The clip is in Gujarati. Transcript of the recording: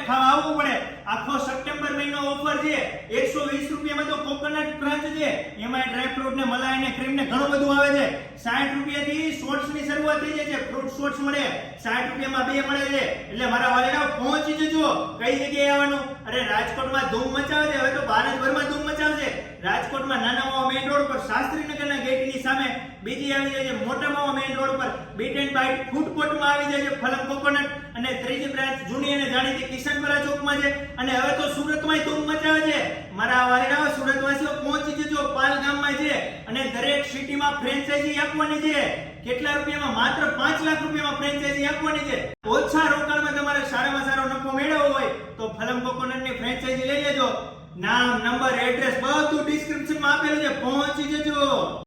ખાવા આવવું પડે. આખો સપ્ટેમ્બર મહિનો ઓફર છે. 120 રૂપિયામાં તો કોકોનટ ક્રંચ છે, એમાં ડ્રાય ફ્રૂટ ને મલાઈ ને ક્રીમ ને ઘણું બધું આવે છે. 60 રૂપિયાથી શોર્ટ્સ ની શરૂઆત થઈ જાય છે. ફ્રૂટ શોર્ટ્સ મળે 60 રૂપિયામાં 2 મળે છે. એટલે મારા વાલીડાઓ પહોંચી જજો. કઈ જગ્યાએ આવવાનું? અરે રાજકોટમાં ધૂમ મચાવે છે, હવે તો ભારતભરમાં ધૂમ મચાવશે. રાજકોટમાં નાના માવા મેઇન રોડ પર શાસ્ત્રીનગરના ગેટની સામે બીજી આવી જાય છે મોટા માવા મેઇન રોડ પર બીટ એન્ડ બાઇટ ફૂડ કોર્ટમાં આવી જાય છે ફલક કોકોનટ, અને ત્રીજી બ્રાન્ચ જૂની અને જાણીતી કિશનપરા ચોકમાં છે. અને હવે તો સુરતમાં ધૂમ મચાવે છે. મારા વાલીડાઓ સુરતવાસીઓ પહોંચી જજો. પાલ ગામમાં છે અને દરેક સિટીમાં ફ્રેન્ચાઇઝી આપવાની છે. કેટલા રૂપિયામાં? માત્ર 5 લાખ રૂપિયામાં ફ્રેન્ચાઇઝી આપવાની છે. ઓછા રોકાણમાં તમારે સારામાં સારો નફો મેળવવો હોય તો ફલમ કોકોનટની ફ્રેન્ચાઇઝી લઈ લેજો. નામ, નંબર, એડ્રેસ બધું ડિસ્ક્રિપ્શનમાં આપેલું છે. પહોંચી જજો.